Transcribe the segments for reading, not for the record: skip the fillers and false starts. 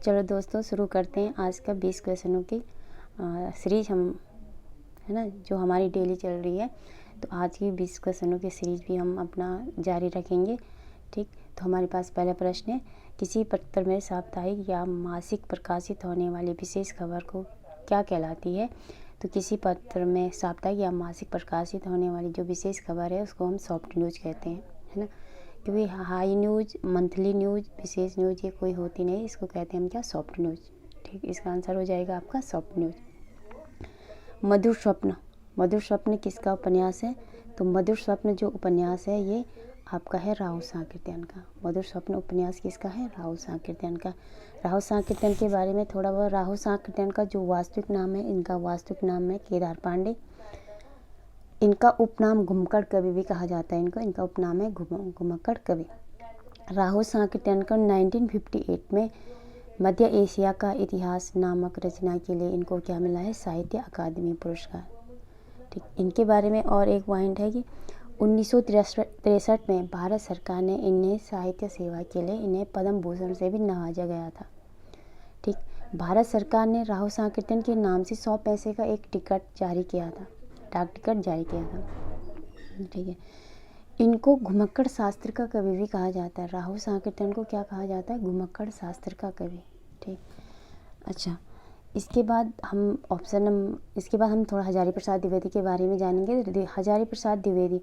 चलो दोस्तों, शुरू करते हैं आज का 20 क्वेश्चनों की सीरीज हम, है ना, जो हमारी डेली चल रही है। तो आज की 20 क्वेश्चनों की सीरीज भी हम अपना जारी रखेंगे। ठीक, तो हमारे पास पहला प्रश्न है, किसी पत्र में साप्ताहिक या मासिक प्रकाशित होने वाली विशेष खबर को क्या कहलाती है? तो किसी पत्र में साप्ताहिक या मासिक प्रकाशित होने वाली जो विशेष खबर है उसको हम सॉफ्ट न्यूज़ कहते हैं, है ना। क्योंकि हाई न्यूज़, मंथली न्यूज़, विशेष न्यूज़ ये कोई होती नहीं, इसको कहते हैं हम क्या, सॉफ्ट न्यूज़। ठीक, इसका आंसर हो जाएगा आपका सॉफ्ट न्यूज़। मधुर स्वप्न, मधुर स्वप्न किसका उपन्यास है? तो मधुर स्वप्न जो उपन्यास है ये आपका है राहुल सांकृत्यायन का। मधुर स्वप्न उपन्यास किसका है? राहुल सांकृत्यायन का। राहुल सांकृत्यायन के बारे में थोड़ा बहुत, राहुल सांकृत्यायन का जो वास्तविक नाम है, इनका वास्तविक नाम है केदार पांडे। इनका उपनाम घुमक्कड़ कवि भी कहा जाता है इनको, इनका उपनाम है घुमक्कड़ कवि। राहुल सांकृत्यायन को 1958 में मध्य एशिया का इतिहास नामक रचना के लिए इनको क्या मिला है? साहित्य अकादमी पुरस्कार। ठीक, इनके बारे में और एक पॉइंट है कि 1963 में भारत सरकार ने इन्हें साहित्य सेवा के लिए इन्हें पद्म भूषण से भी नवाजा गया था। ठीक, भारत सरकार ने राहुल सांकृत्यायन के नाम से 100 पैसे का एक टिकट जारी किया था, डाक टिकट जारी किया था। ठीक है, इनको घुमक्कड़ शास्त्र का कवि भी कहा जाता है। राहुल सांकृत्यायन को क्या कहा जाता है? घुमक्कड़ शास्त्र का कवि। ठीक, अच्छा, इसके बाद हम इसके बाद हम थोड़ा हजारी प्रसाद द्विवेदी के बारे में जानेंगे। हजारी प्रसाद द्विवेदी,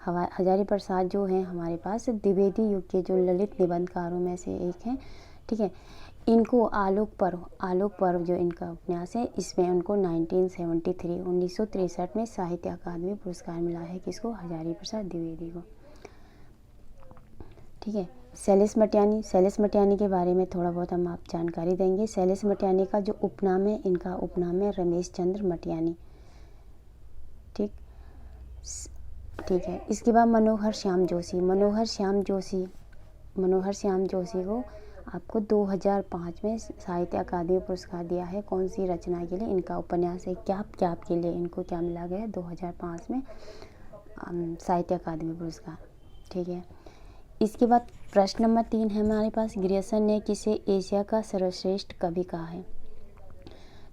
हजारी प्रसाद जो है हमारे पास द्विवेदी युग के जो ललित निबंधकारों में से एक हैं। ठीक है, इनको आलोक पर्व जो इनका उपन्यास है, इसमें उनको 1963 में साहित्य अकादमी पुरस्कार मिला है। किसको? हजारी प्रसाद द्विवेदी को। ठीक है, शैलेश मटियानी के बारे में थोड़ा बहुत हम आप जानकारी देंगे। शैलेश मटियानी का जो उपनाम है, इनका उपनाम है रमेश चंद्र मटियानी। ठीक है, इसके बाद मनोहर श्याम जोशी को आपको 2005 में साहित्य अकादमी पुरस्कार दिया है। कौन सी रचना के लिए? इनका उपन्यास है क्या के लिए इनको क्या मिला गया? 2005 में साहित्य अकादमी पुरस्कार। ठीक है, इसके बाद प्रश्न नंबर 3 है हमारे पास, ग्रियर्सन ने किसे एशिया का सर्वश्रेष्ठ कवि कहा है?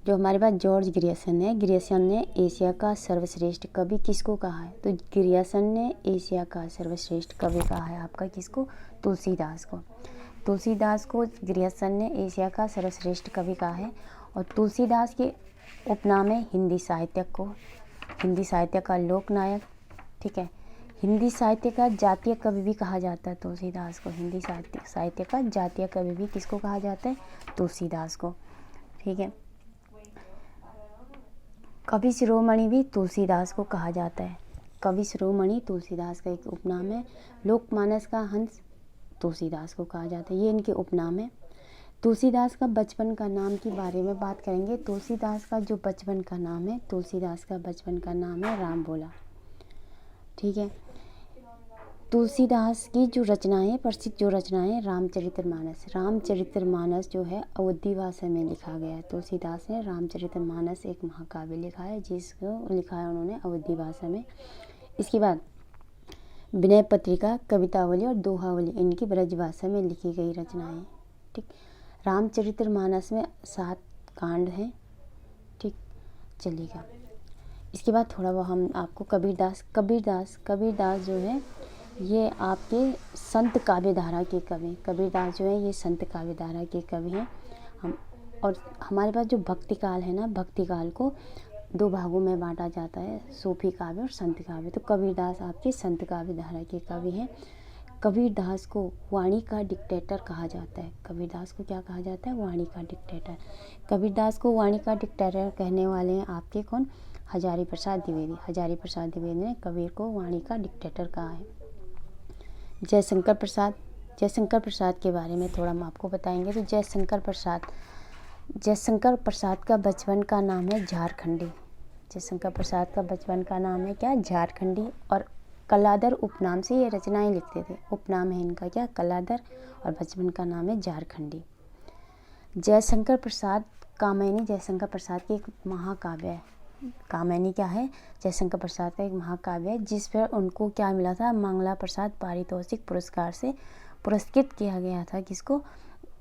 जो हमारे पास जॉर्ज ग्रियर्सन ने एशिया का सर्वश्रेष्ठ कवि किसको कहा है? तो ग्रियर्सन ने एशिया का सर्वश्रेष्ठ कवि कहा है आपका किसको? तुलसीदास को ग्रियर्सन ने एशिया का सर्वश्रेष्ठ कवि कहा है। और तुलसीदास के उपनाम है हिंदी साहित्य का लोकनायक। ठीक है, हिंदी साहित्य का जातीय कवि भी कहा जाता है तुलसीदास को। हिंदी साहित्य का जातीय कवि भी किसको कहा जाता है? तुलसीदास को। ठीक है, कवि शिरोमणि भी तुलसीदास को कहा जाता है। कवि शिरोमणि तुलसीदास का एक उपनाम है। लोकमानस का हंस तुलसीदास को कहा जाता है, ये इनके उपनाम है। तुलसीदास का बचपन का नाम के बारे में बात करेंगे। तुलसीदास का बचपन का नाम है राम भोला। ठीक है, तुलसीदास की प्रसिद्ध जो रचनाएं रामचरितमानस जो है अवधी भाषा में लिखा गया है। तुलसीदास ने रामचरितमानस एक महाकाव्य लिखा है, जिसको लिखा है उन्होंने अवधी भाषा में। इसके बाद विनय पत्रिका, कवितावली और दोहावली इनकी ब्रजभाषा में लिखी गई रचनाएं। ठीक, रामचरितमानस में 7 कांड हैं। ठीक, चलिएगा। इसके बाद थोड़ा बहुत हम आपको कबीरदास जो है ये आपके संत काव्यधारा के कवि। कबीरदास जो है ये संत काव्यधारा के कवि हैं। और हमारे पास जो भक्तिकाल है ना, भक्तिकाल को 2 भागों में बांटा जाता है, सूफी काव्य और संत काव्य। तो कबीरदास आपके संत काव्यधारा के कवि हैं। कबीरदास को वाणी का डिक्टेटर कहा जाता है। कबीरदास को क्या कहा जाता है? वाणी का डिक्टेटर। कबीरदास को वाणी का डिक्टेटर कहने वाले हैं आपके कौन? हजारी प्रसाद द्विवेदी ने कबीर को वाणी का डिक्टेटर कहा है। जयशंकर प्रसाद के बारे में थोड़ा हम आपको बताएंगे। तो जयशंकर प्रसाद का बचपन का नाम है झारखंडी। जयशंकर प्रसाद का बचपन का नाम है क्या? झारखंडी। और कलादर उपनाम से ये रचनाएं लिखते थे। उपनाम है इनका क्या? कलादर। और बचपन का नाम है झारखंडी। जयशंकर प्रसाद की एक महाकाव्य है। कामैनी क्या है? जयशंकर प्रसाद का एक महाकाव्य है, जिस पर उनको क्या मिला था? मंगला प्रसाद पारितोषिक पुरस्कार से पुरस्कृत किया गया था। किसको?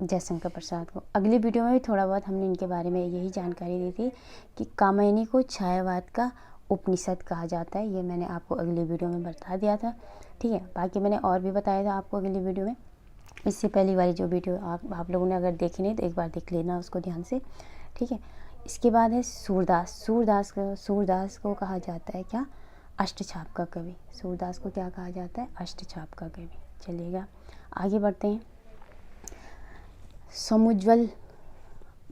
जयशंकर प्रसाद को। अगली वीडियो में भी थोड़ा बहुत हमने इनके बारे में यही जानकारी दी थी कि कामायनी को छायावाद का उपनिषद कहा जाता है। ये मैंने आपको अगली वीडियो में बता दिया था, ठीक है। बाकी मैंने और भी बताया था आपको अगली वीडियो में। इससे पहली वाली जो वीडियो आप लोगों ने अगर देखी नहीं तो एक बार देख लेना उसको ध्यान से, ठीक है। इसके बाद है सूरदास। सूरदास को कहा जाता है क्या? अष्टछाप का कवि। सूरदास को क्या कहा जाता है? अष्टछाप का कवि। चलिएगा आगे बढ़ते हैं। समुज्ज्वल,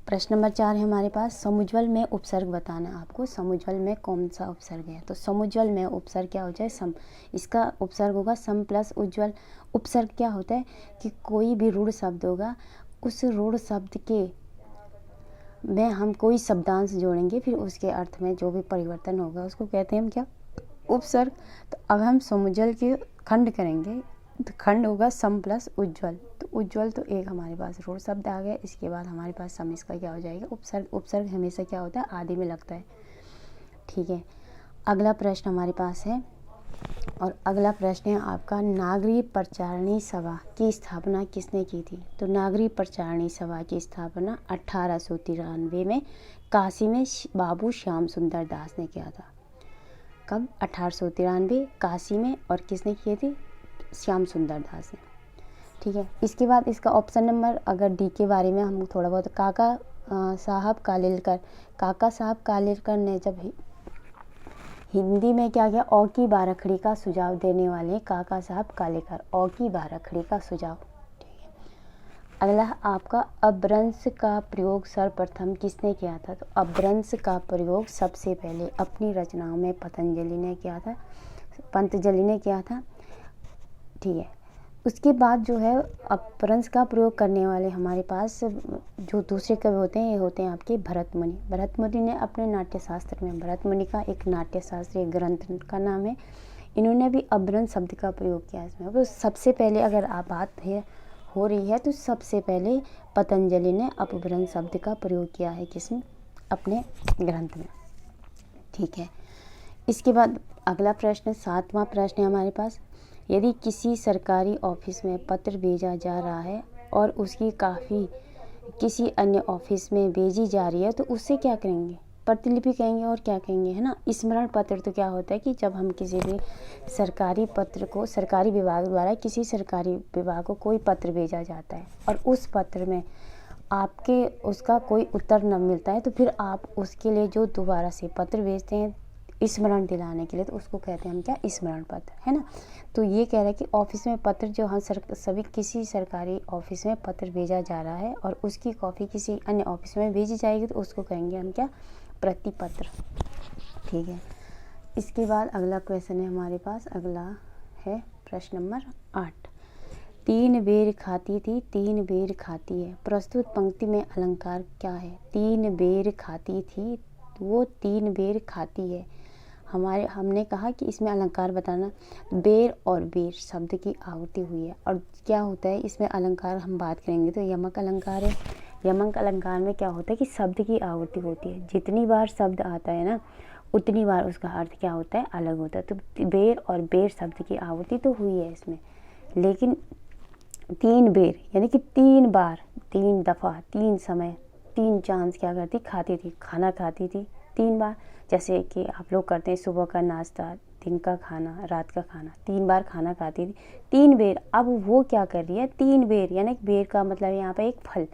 प्रश्न नंबर 4 है हमारे पास। समुज्ज्वल में उपसर्ग बताना है आपको। समुज्ज्वल में कौन सा उपसर्ग है? तो समुज्ज्वल में उपसर्ग क्या हो जाए? सम। इसका उपसर्ग होगा सम प्लस उज्ज्वल। उपसर्ग क्या होता है कि कोई भी रूढ़ शब्द होगा, उस रूढ़ शब्द के में हम कोई शब्दांश जोड़ेंगे, फिर उसके अर्थ में जो भी परिवर्तन होगा उसको कहते हैं हम क्या? उपसर्ग। तो अब हम समुज्ज्वल के खंड करेंगे, तो खंड होगा सम प्लस उज्ज्वल। तो उज्ज्वल तो एक हमारे पास रूढ़ शब्द आ गया। इसके बाद हमारे पास सम, इसका क्या हो जाएगा? उपसर्ग। उपसर्ग हमेशा क्या होता है? आदि में लगता है, ठीक है। अगला प्रश्न हमारे पास है, और अगला प्रश्न है आपका, नागरी प्रचारणी सभा की स्थापना किसने की थी? तो नागरी प्रचारणी सभा की स्थापना 1893 में काशी में बाबू श्याम सुंदर दास ने किया था। कब? 1893 काशी में। और किसने की थी? श्याम सुंदर दास ने, ठीक है। इसके बाद इसका ऑप्शन नंबर, अगर डी के बारे में हम थोड़ा बहुत, काका साहब कालेलकर। काका साहब कालेलकर ने जब हिंदी में क्या किया? औ की बारखड़ी का सुझाव देने वाले काका साहब कालेलकर। औ की बारखड़ी का सुझाव, ठीक है। अगला आपका, अपभ्रंश का प्रयोग सर्वप्रथम किसने किया था? तो अपभ्रंश का प्रयोग सबसे पहले अपनी रचनाओं में पतंजलि ने किया था, ठीक है। उसके बाद जो है अपभ्रंश का प्रयोग करने वाले हमारे पास जो दूसरे कवि होते हैं, ये होते हैं आपके भरत मुनि। भरत मुनि ने अपने नाट्यशास्त्र में, भरत मुनि का एक नाट्यशास्त्रीय ग्रंथ का नाम है, इन्होंने भी अपभ्रंश शब्द का प्रयोग किया इसमें। तो सबसे पहले अगर आप बात हो रही है तो सबसे पहले पतंजलि ने अपभ्रंश शब्द का प्रयोग किया है, किसमें? अपने ग्रंथ में, ठीक है। इसके बाद अगला प्रश्न, 7वां प्रश्न है हमारे पास। यदि किसी सरकारी ऑफिस में पत्र भेजा जा रहा है और उसकी काफ़ी किसी अन्य ऑफिस में भेजी जा रही है, तो उससे क्या करेंगे? प्रतिलिपि कहेंगे। और क्या कहेंगे, है ना? स्मरण पत्र। तो क्या होता है कि जब हम किसी भी सरकारी पत्र को, सरकारी विभाग द्वारा किसी सरकारी विभाग को कोई पत्र भेजा जाता है और उस पत्र में आपके उसका कोई उत्तर न मिलता है, तो फिर आप उसके लिए जो दोबारा से पत्र भेजते हैं स्मरण दिलाने के लिए, तो उसको कहते हैं हम क्या? स्मरण पत्र, है ना। तो ये कह रहा है कि ऑफिस में पत्र जो हम सभी किसी सरकारी ऑफिस में पत्र भेजा जा रहा है और उसकी कॉपी किसी अन्य ऑफिस में भेजी जाएगी, तो उसको कहेंगे हम क्या? प्रतिपत्र, ठीक है। इसके बाद अगला क्वेश्चन है हमारे पास। अगला है प्रश्न नंबर 8। 3 बेर खाती थी, 3 बेर खाती है। प्रस्तुत पंक्ति में अलंकार क्या है? 3 बेर खाती थी, वो 3 बेर खाती है। हमने कहा कि इसमें अलंकार बताना। बेर और बेर शब्द की आवृत्ति हुई है, और क्या होता है इसमें अलंकार हम बात करेंगे तो यमक अलंकार है। यमक अलंकार में क्या होता है कि शब्द की आवृत्ति होती है। जितनी बार शब्द आता है ना, उतनी बार उसका अर्थ क्या होता है? अलग होता है। तो बेर और बेर शब्द की आवृत्ति तो हुई है इसमें, लेकिन 3 बेर यानी कि 3 बार, 3 दफ़ा, 3 समय, 3 चांस क्या करती? खाती थी, खाना खाती थी 3 बार। जैसे कि आप लोग करते हैं सुबह का नाश्ता, दिन का खाना, रात का खाना, 3 बार खाना खाती थी, 3 बेर। अब वो क्या कर रही है? 3 बेर, यानी बेर का मतलब यहाँ पे एक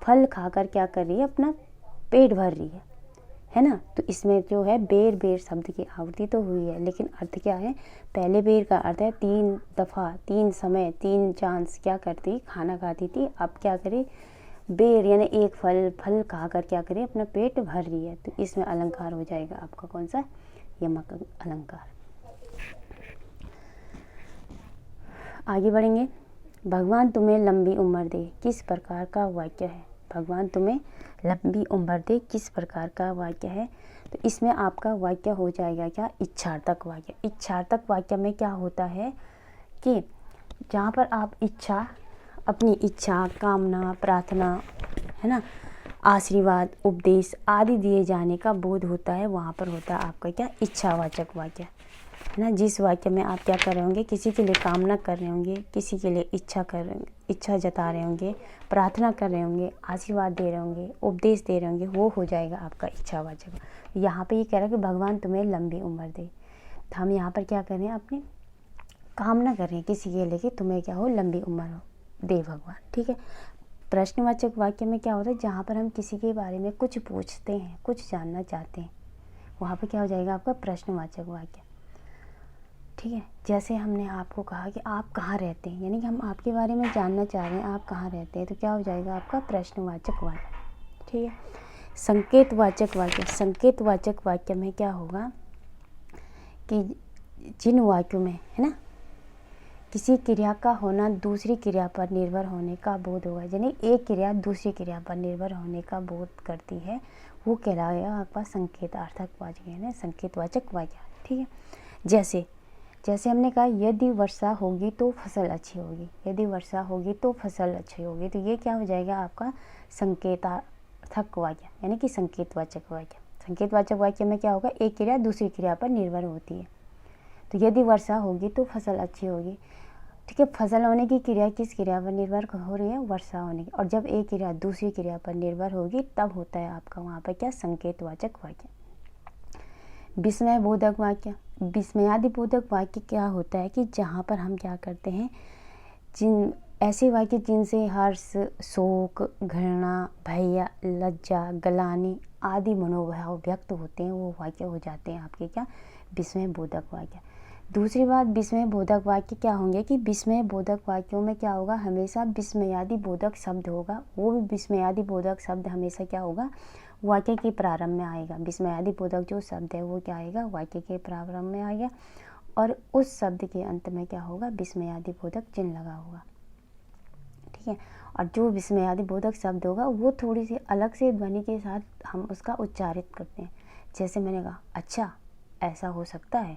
फल खाकर क्या कर रही है? अपना पेट भर रही है ना। तो इसमें जो है बेर बेर शब्द की आवृत्ति तो हुई है, लेकिन अर्थ क्या है? पहले बेर का अर्थ है 3 दफ़ा, 3 समय, 3 चांस क्या करती? खाना खाती थी। अब क्या करे? बेर यानी एक फल खाकर क्या करे? अपना पेट भर रही है। तो इसमें अलंकार हो जाएगा आपका कौन सा? यमक अलंकार। आगे बढ़ेंगे। भगवान तुम्हें लंबी उम्र दे किस प्रकार का वाक्य है? भगवान तुम्हें लंबी उम्र दे किस प्रकार का वाक्य है? तो इसमें आपका वाक्य हो जाएगा क्या? इच्छार्थक वाक्य। इच्छार्थक वाक्य में क्या होता है कि जहाँ पर आप इच्छा, अपनी इच्छा, कामना, प्रार्थना, है ना, आशीर्वाद, उपदेश आदि दिए जाने का बोध होता है, वहाँ पर होता है आपका क्या? इच्छावाचक वाक्य। है ना। जिस वाक्य में आप क्या कर रहे होंगे, किसी के लिए कामना कर रहे होंगे, किसी के लिए इच्छा जता रहे होंगे, प्रार्थना कर रहे होंगे, आशीर्वाद दे रहे होंगे, उपदेश दे रहे होंगे, वो हो जाएगा आपका इच्छावाचक। यहाँ पे ये कह रहा है कि भगवान तुम्हें लंबी उम्र दे। तो हम यहाँ पर क्या कर रहे हैं, अपनी कामना कर रहे हैं किसी के लिए कि तुम्हें क्या हो, लंबी उम्र हो दे भगवान। ठीक है। प्रश्नवाचक वाक्य में क्या होता है, जहाँ पर हम किसी के बारे में कुछ पूछते हैं, कुछ जानना चाहते हैं, वहाँ पर क्या हो जाएगा आपका प्रश्नवाचक वाक्य। ठीक है। जैसे हमने आपको कहा कि आप कहाँ रहते हैं, यानी कि हम आपके बारे में जानना चाह रहे हैं आप कहाँ रहते हैं, तो क्या हो जाएगा आपका प्रश्नवाचक वाक्य। ठीक है। संकेतवाचक वाक्य, संकेतवाचक वाक्य में क्या होगा कि जिन वाक्यों में, है ना, किसी क्रिया का होना दूसरी क्रिया पर निर्भर होने का बोध होगा, यानी एक क्रिया दूसरी क्रिया पर निर्भर होने का बोध करती है, वो कहलाएगा आपका संकेतार्थक वाक्य, है ना, संकेतवाचक वाक्य। ठीक है। जैसे हमने कहा यदि वर्षा होगी तो फसल अच्छी होगी, यदि वर्षा होगी तो फसल अच्छी होगी, तो ये क्या हो जाएगा आपका संकेतार्थक वाक्य, यानी कि संकेतवाचक वाक्य। संकेतवाचक वाक्य में क्या होगा, एक क्रिया दूसरी क्रिया पर निर्भर होती है। तो यदि वर्षा होगी तो फसल अच्छी होगी। ठीक है। फसल होने की क्रिया किस क्रिया पर निर्भर हो रही है, वर्षा होने की। और जब एक क्रिया दूसरी क्रिया पर निर्भर होगी तब होता है आपका वहाँ पर क्या, संकेतवाचक वाक्य। विस्मयबोधक वाक्य, विस्मयादिबोधक वाक्य क्या होता है कि जहाँ पर हम क्या करते हैं, जिन ऐसे वाक्य जिनसे हर्ष, शोक, घृणा, भय, लज्जा, गलानी आदि मनोभाव व्यक्त होते हैं, वो वाक्य हो जाते हैं आपके क्या, विस्मयबोधक वाक्य। दूसरी बात, विस्मयबोधक वाक्य क्या होंगे कि विस्मयबोधक वाक्यों में क्या होगा, हमेशा विस्मयादिबोधक शब्द होगा। वो भी विस्मयादिबोधक शब्द हमेशा क्या होगा, वाक्य के प्रारंभ में आएगा। विस्मयादिबोधक जो शब्द है वो क्या आएगा, वाक्य के प्रारंभ में आएगा, और उस शब्द के अंत में क्या होगा, विस्मयादिबोधक चिन्ह लगा होगा। ठीक है। और जो विस्मयादिबोधक शब्द होगा वो थोड़ी सी अलग से ध्वनि के साथ हम उसका उच्चारित करते हैं। जैसे मैंने कहा अच्छा, ऐसा हो सकता है।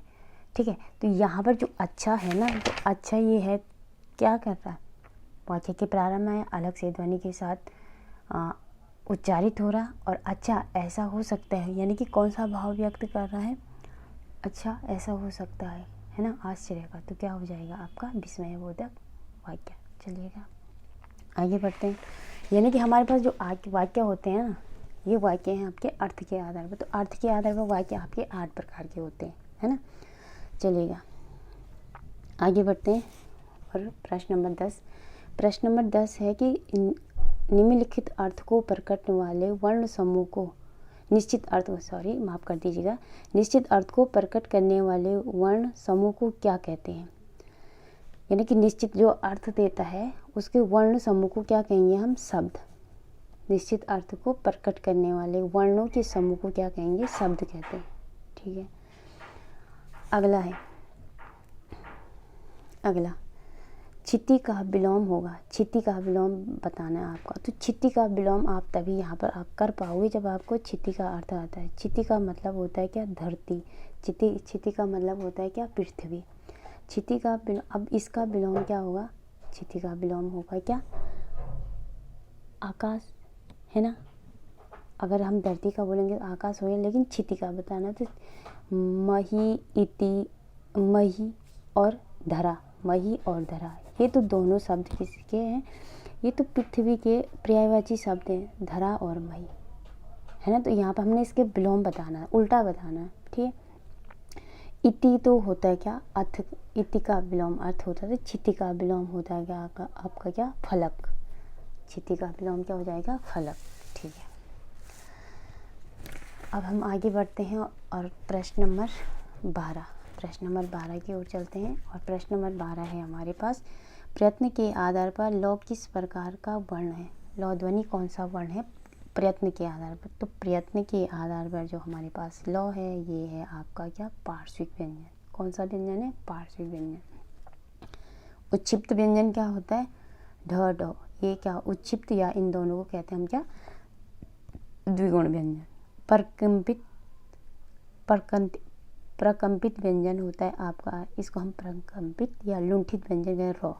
ठीक है। तो यहाँ पर जो अच्छा है ना, तो अच्छा ये है क्या कर रहा है, वाक्य के प्रारंभ में अलग से ध्वनि के साथ उच्चारित हो रहा, और अच्छा ऐसा हो सकता है, यानी कि कौन सा भाव व्यक्त कर रहा है, अच्छा ऐसा हो सकता है ना, आश्चर्य का। तो क्या हो जाएगा आपका विस्मयबोधक वाक्य। चलिएगा आगे बढ़ते हैं। यानी कि हमारे पास जो वाक्य होते हैं ना, ये वाक्य हैं आपके अर्थ के आधार पर। तो अर्थ के आधार पर वाक्य आपके 8 प्रकार के होते हैं, है ना। चलिएगा आगे बढ़ते हैं। और प्रश्न नंबर 10, प्रश्न नंबर 10 है कि निम्नलिखित अर्थ को प्रकटने वाले वर्ण समूह को निश्चित अर्थ को प्रकट करने वाले वर्ण समूह को क्या कहते हैं। यानी कि निश्चित जो अर्थ देता है उसके वर्ण समूह को क्या कहेंगे हम, शब्द। निश्चित अर्थ को प्रकट करने वाले वर्णों के समूह को क्या कहेंगे, शब्द कहते हैं। ठीक है। अगला छिति का विलोम होगा। छिति का विलोम बताना है आपका। तो छिति का विलोम आप तभी यहाँ पर आप कर पाओगे जब आपको छिति का अर्थ आता है। छिति का मतलब होता है क्या, धरती। छिति का मतलब होता है क्या, पृथ्वी। छिति का अब इसका विलोम क्या होगा, छिति का विलोम होगा क्या, आकाश, है ना। अगर हम धरती का बोलेंगे तो आकाश होगा, लेकिन छिति का बताना तो मही, इति, मही और धरा, मही और धरा, ये तो दोनों शब्द किसके हैं, ये तो पृथ्वी के पर्यायवाची शब्द हैं, धरा और मही, है ना। तो यहाँ पर हमने इसके विलोम बताना है, उल्टा बताना है। ठीक है। इति तो होता है क्या, अर्थ। इति का विलोम अर्थ होता है। छिति का विलोम होता है क्या आपका क्या, फलक। छिति का विलोम क्या हो जाएगा, फलक। ठीक है। अब हम आगे बढ़ते हैं और प्रश्न नंबर 12 की ओर चलते हैं। और प्रश्न नंबर 12 है हमारे पास, प्रयत्न के आधार पर लौ किस प्रकार का वर्ण है। लौ ध्वनि कौन सा वर्ण है प्रयत्न के आधार पर। तो प्रयत्न के आधार पर जो हमारे पास लौ है, ये है आपका क्या, पार्श्विक व्यंजन। कौन सा व्यंजन है, पार्श्विक व्यंजन। उच्छिप्त व्यंजन क्या होता है, ढ ढ, ये क्या उच्छिप्त या इन दोनों को कहते हैं हम क्या, द्विगुण व्यंजन। प्रकंपित व्यंजन होता है आपका, इसको हम प्रकंपित या लुंठित व्यंजन कहें, र।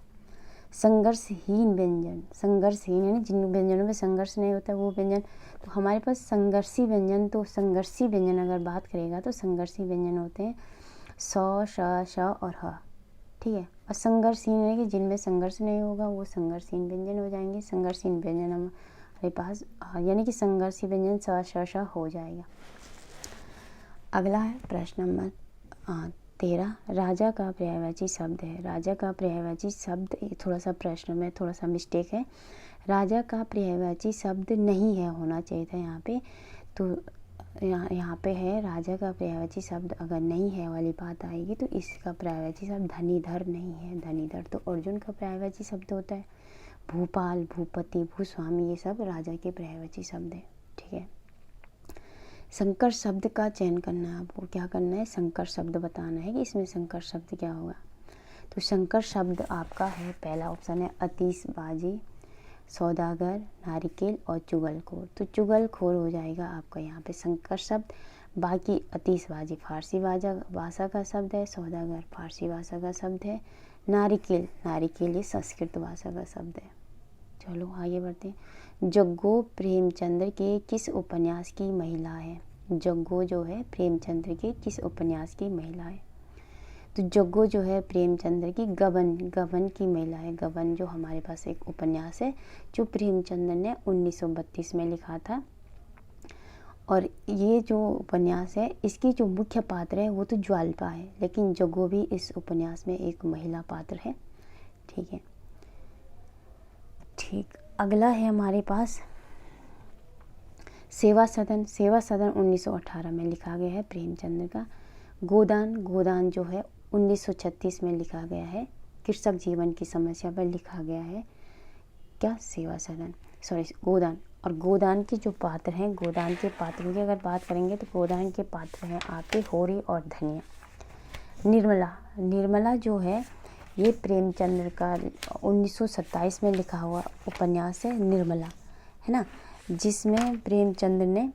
संघर्षहीन व्यंजन, संघर्षहीन यानी जिन व्यंजनों में संघर्ष नहीं होता वो व्यंजन। तो हमारे पास संघर्षी व्यंजन, तो संघर्षी व्यंजन अगर बात करेगा तो संघर्षी व्यंजन होते हैं सौ, श और ह, ठीक है। और संघर्षहीन है कि जिनमें संघर्ष नहीं होगा वो संघर्षहीन व्यंजन हो जाएंगे। संघर्षहीन व्यंजन हमारे पास यानी कि संघर्षी व्यंजन स, श हो जाएगा। अगला है प्रश्न नंबर 13। राजा का पर्यायवाची शब्द है। राजा का पर्यायवाची शब्द, थोड़ा सा प्रश्न में थोड़ा सा मिस्टेक है। राजा का पर्यायवाची शब्द नहीं है, होना चाहिए था यहाँ पे। तो यहाँ पे है राजा का पर्यायवाची शब्द अगर नहीं है वाली बात आएगी तो इसका पर्यायवाची शब्द धनीधर नहीं है। धनीधर तो अर्जुन का पर्यायवाची शब्द होता है। भूपाल, भूपति, भूस्वामी ये सब राजा के पर्यायवाची शब्द है, ठीक है। संकर शब्द का चयन करना है आपको। क्या करना है? संकर शब्द बताना है कि इसमें संकर शब्द क्या होगा। तो संकर शब्द आपका है, पहला ऑप्शन है आतिशबाजी, सौदागर, नारिकेल और चुगलखोर। तो चुगलखोर हो जाएगा आपका यहाँ पे संकर शब्द। बाकी आतिशबाजी फारसी भाषा का शब्द है, सौदागर फारसी भाषा का शब्द है, नारिकेल ये संस्कृत भाषा का शब्द है। चलो आगे बढ़ते हैं। जग्गो प्रेमचंद्र के किस उपन्यास की महिला है? जग्गो जो है प्रेमचंद्र के किस उपन्यास की महिला है? तो जग्गो जो है प्रेमचंद्र की गबन की महिला है। गबन जो हमारे पास एक उपन्यास है जो प्रेमचंद्र ने 1932 में लिखा था। और ये जो उपन्यास है इसकी जो मुख्य पात्र है वो तो ज्वाल्पा है, लेकिन जग्गो भी इस उपन्यास में एक महिला पात्र है, ठीक है। ठीक, अगला है हमारे पास सेवा सदन। सेवा सदन 1918 में लिखा गया है प्रेमचंद्र का। गोदान जो है 1936 में लिखा गया है। कृषक जीवन की समस्या पर लिखा गया है क्या? सेवा सदन, गोदान। और गोदान के जो पात्र हैं, गोदान के पात्रों की अगर बात करेंगे तो गोदान के पात्र हैं आपके होरी और धनिया। निर्मला जो है ये प्रेमचंद्र का 1927 में लिखा हुआ उपन्यास है निर्मला, है ना, जिसमें प्रेमचंद्र ने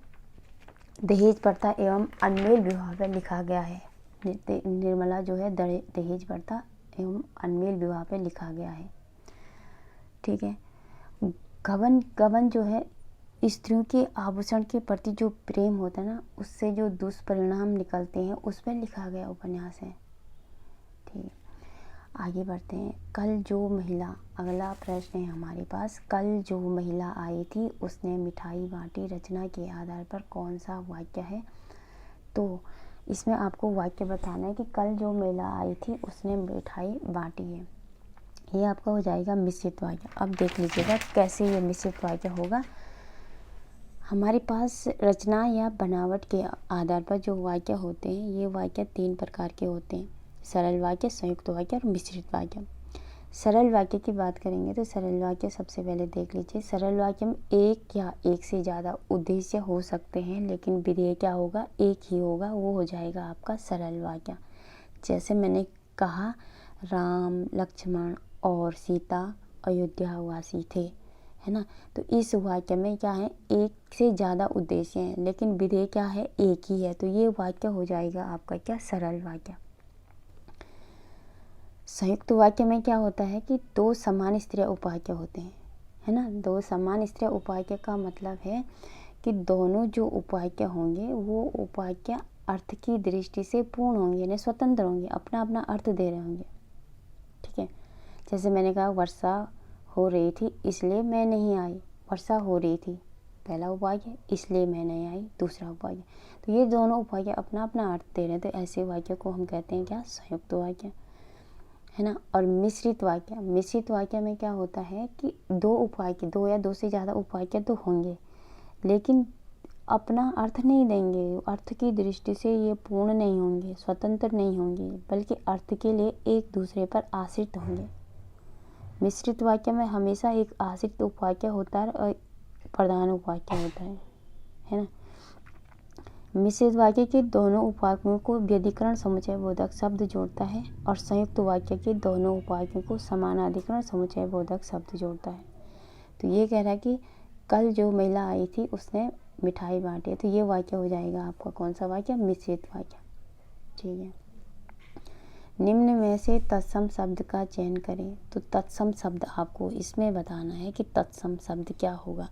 दहेज प्रथा एवं अनमेल विवाह पर लिखा गया है। निर्मला जो है दहेज प्रथा एवं अनमेल विवाह पर लिखा गया है, ठीक है। गबन जो है स्त्रियों के आभूषण के प्रति जो प्रेम होता है ना, उससे जो दुष्परिणाम निकलते हैं उस पर लिखा गया उपन्यास है, ठीक है। आगे बढ़ते हैं। कल जो महिला, अगला प्रश्न है हमारे पास। कल जो महिला आई थी उसने मिठाई बांटी रचना के आधार पर कौन सा वाक्य है? तो इसमें आपको वाक्य बताना है कि कल जो महिला आई थी उसने मिठाई बांटी है। ये आपका हो जाएगा मिश्रित वाक्य। अब देख लीजिएगा कैसे ये मिश्रित वाक्य होगा। हमारे पास रचना या बनावट के आधार पर जो वाक्य होते हैं ये वाक्य 3 प्रकार के होते हैं: सरल वाक्य, संयुक्त वाक्य और मिश्रित वाक्य। सरल वाक्य की बात करेंगे तो सरल वाक्य सबसे पहले देख लीजिए। सरल वाक्य में एक या एक से ज़्यादा उद्देश्य हो सकते हैं, लेकिन विधेय क्या होगा? एक ही होगा, वो हो जाएगा आपका सरल वाक्य। जैसे मैंने कहा राम, लक्ष्मण और सीता अयोध्यावासी थे, है ना। तो इस वाक्य में क्या है? एक से ज़्यादा उद्देश्य हैं, लेकिन विधेय क्या है? एक ही है। तो ये वाक्य हो जाएगा आपका क्या? सरल वाक्य। संयुक्त वाक्य में क्या होता है कि 2 समान स्त्रीय उपवाक्य होते हैं, है ना। 2 समान स्त्रीय उपवाक्य का मतलब है कि दोनों जो उपवाक्य होंगे वो उपवाक्य अर्थ की दृष्टि से पूर्ण होंगे, यानी स्वतंत्र होंगे, अपना अपना अर्थ दे रहे होंगे, ठीक है। जैसे मैंने कहा वर्षा हो रही थी इसलिए मैं नहीं आई। वर्षा हो रही थी पहला उपवाक्य, इसलिए मैं नहीं आई दूसरा उपवाक्य। तो ये दोनों उपवाक्य अपना अपना अर्थ दे रहे हैं, तो ऐसे वाक्य को हम कहते हैं क्या? संयुक्त वाक्य, है ना। और मिश्रित वाक्य में क्या होता है कि 2 उपवाक्य, 2 या 2 से ज़्यादा उपवाक्य तो होंगे, लेकिन अपना अर्थ नहीं देंगे। अर्थ की दृष्टि से ये पूर्ण नहीं होंगे, स्वतंत्र नहीं होंगे, बल्कि अर्थ के लिए एक दूसरे पर आश्रित होंगे। मिश्रित वाक्य में हमेशा एक आश्रित उपवाक्य होता है और प्रधान उपवाक्य होता है ना। मिश्रित वाक्य के दोनों उपवाक्यों को व्यधिकरण समुच्चय बोधक शब्द जोड़ता है और संयुक्त वाक्य के दोनों उपवाक्यों को समानाधिकरण समुच्चय बोधक शब्द जोड़ता है। तो ये कह रहा है कि कल जो महिला आई थी उसने मिठाई बांटी, तो ये वाक्य हो जाएगा आपका कौन सा वाक्य? मिश्रित वाक्य, ठीक है। निम्न में से तत्सम शब्द का चयन करें। तो तत्सम शब्द आपको इसमें बताना है कि तत्सम शब्द क्या होगा।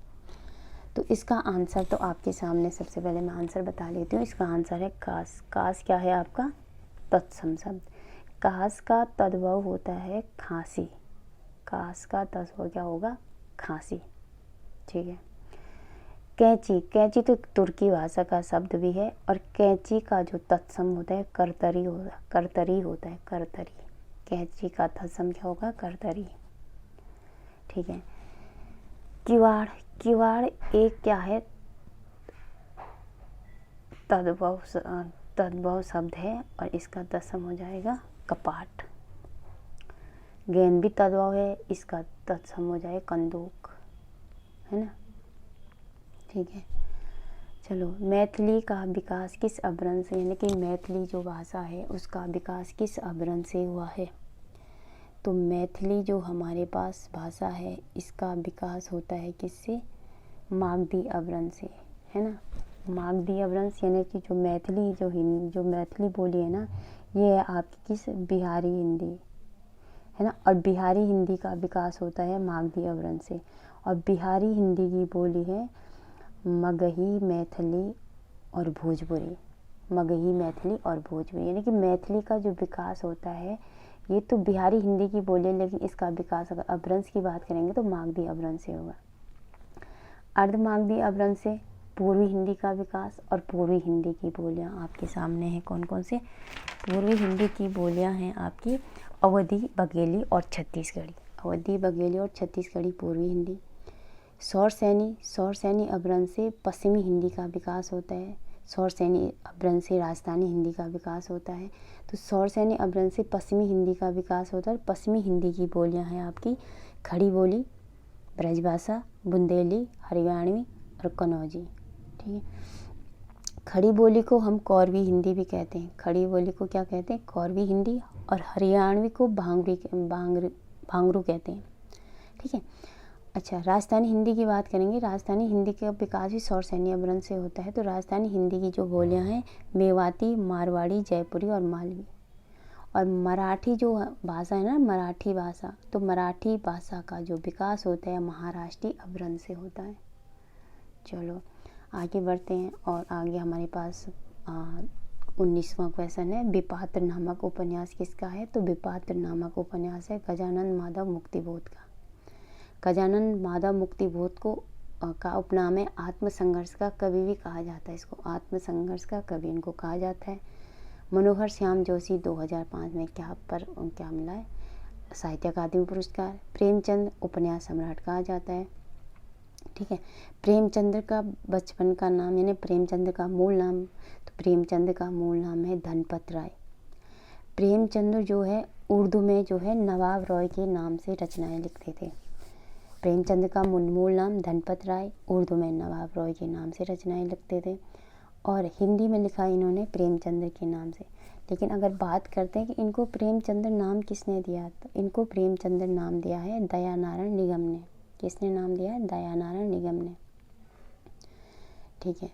तो इसका आंसर तो आपके सामने सबसे पहले मैं आंसर बता लेती हूँ। इसका आंसर है कास। कास क्या है आपका? तत्सम शब्द। कास का तद्भव होता है खांसी। कास का तद्भव क्या होगा? खांसी। ठीक है। कैंची, कैंची तो तुर्की भाषा का शब्द भी है और कैंची का जो तत्सम होता है करतरी होता, करतरी होता है, करतरी। कैंची का तत्सम क्या होगा? करतरी। ठीक है। किवाड़, किवाड़ एक क्या है? तद्भव शब्द है और इसका तत्सम हो जाएगा कपाट। गेंद भी तद्भव है, इसका तत्सम हो जाए कंदूक, है ना। ठीक है। चलो, मैथिली का विकास किस अभ्रंश से, यानी कि मैथिली जो भाषा है उसका विकास किस अभ्रंश से हुआ है? तो मैथिली जो हमारे पास भाषा है इसका विकास होता है किससे? मागधी अभ्रंश से, है ना। मागधी अभ्रंश यानी कि जो मैथिली जो मैथिली बोली है ना, ये है आपकी किस? बिहारी हिंदी, है ना। और बिहारी हिंदी का विकास होता है मागधी अभ्रंश से। और बिहारी हिंदी की बोली है मगही, मैथिली और भोजपुरी। मगही, मैथिली और भोजपुरी, यानी कि मैथिली का जो विकास होता है ये तो बिहारी हिंदी की बोली है, लेकिन इसका विकास अगर अभ्रंश की बात करेंगे तो मागधी अभ्रंश से होगा। अर्धमागधी अभ्रंश से पूर्वी हिंदी का विकास। और पूर्वी हिंदी की बोलियां आपके सामने हैं कौन कौन से? पूर्वी हिंदी की बोलियां हैं आपकी अवधी, बघेली और छत्तीसगढ़ी। अवधी, बघेली और छत्तीसगढ़ी पूर्वी हिंदी। सौरसैनी, सौरसैनी अभ्रंश से पश्चिमी हिंदी का विकास होता है। सौरसैनी अभ्रंश से राजस्थानी हिंदी का विकास होता है। तो सौरसैनी अभ्रंश से पश्चिमी हिंदी का विकास होता है। पश्चिमी हिंदी की बोलियां हैं आपकी खड़ी बोली, ब्रजभाषा, बुंदेली, हरियाणवी और कन्नौजी। ठीक है। खड़ी बोली को हम कौरवी हिंदी भी कहते हैं। खड़ी बोली को क्या कहते हैं? कौरवी हिंदी। और हरियाणवी को भांगरू कहते हैं। ठीक है। अच्छा, राजस्थानी हिंदी की बात करेंगे। राजस्थानी हिंदी का विकास भी सौरसैनी अभ्रंश से होता है। तो राजस्थानी हिंदी की जो बोलियां हैं मेवाती, मारवाड़ी, जयपुरी और मालवी। और मराठी जो भाषा है ना, मराठी भाषा, तो मराठी भाषा का जो विकास होता है महाराष्ट्री अभ्रंश से होता है। चलो आगे बढ़ते हैं। और आगे हमारे पास 19वां क्वेश्चन है, विपात्र नामक उपन्यास किसका है? तो विपात्र नामक उपन्यास है गजानन माधव मुक्तिबोध का। गजानन माधव मुक्तिबोध को का उपनाम है आत्मसंघर्ष का कवि भी कहा जाता है। इसको आत्मसंघर्ष का कवि इनको कहा जाता है। मनोहर श्याम जोशी 2005 में क्या मिला है? साहित्य अकादमी पुरस्कार। प्रेमचंद उपन्यास सम्राट कहा जाता है। ठीक है। प्रेमचंद्र का बचपन का नाम, यानी प्रेमचंद्र का मूल नाम, तो प्रेमचंद्र का मूल नाम है धनपत राय। प्रेमचंद्र जो है उर्दू में जो है नवाब रॉय के नाम से रचनाएं लिखते थे। प्रेमचंद्र का मूल नाम धनपत राय, उर्दू में नवाब रॉय के नाम से रचनाएं लिखते थे। और हिंदी में लिखा इन्होंने प्रेमचंद्र के नाम से। लेकिन अगर बात करते हैं कि इनको प्रेमचंद्र नाम किसने दिया, तो इनको प्रेमचंद्र नाम दिया है दयानारायण निगम ने। किसने नाम दिया है? दयानारायण निगम ने। ठीक है।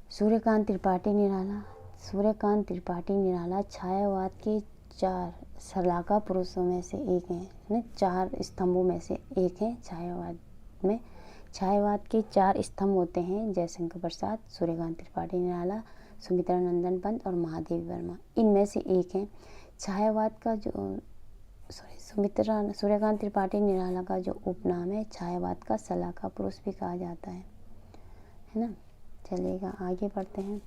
सूर्यकांत त्रिपाठी निराला, सूर्यकांत त्रिपाठी निराला छायावाद के 4 सलाहकार पुरुषों में से एक हैं, 4 स्तंभों में से एक हैं छायावाद में। छायावाद के 4 स्तंभ होते हैं जयशंकर प्रसाद, सूर्यकांत त्रिपाठी निराला, सुमित्रा नंदन पंत और महादेवी वर्मा। इनमें से एक हैं छायावाद का जो सूर्यकांत त्रिपाठी निराला का जो उपनाम है छायावाद का सलाहकार पुरुष भी कहा जाता है ना। चलिएगा आगे बढ़ते हैं।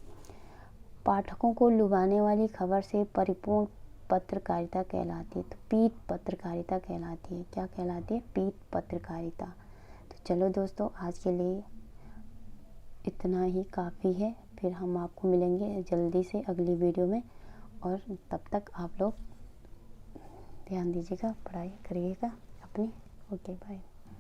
पाठकों को लुभाने वाली खबर से परिपूर्ण पत्रकारिता कहलाती है। तो पीठ पत्रकारिता कहलाती है। क्या कहलाती है? पीठ पत्रकारिता। तो चलो दोस्तों, आज के लिए इतना ही काफ़ी है। फिर हम आपको मिलेंगे जल्दी से अगली वीडियो में। और तब तक आप लोग ध्यान दीजिएगा, पढ़ाई करिएगा अपनी। Okay, bye.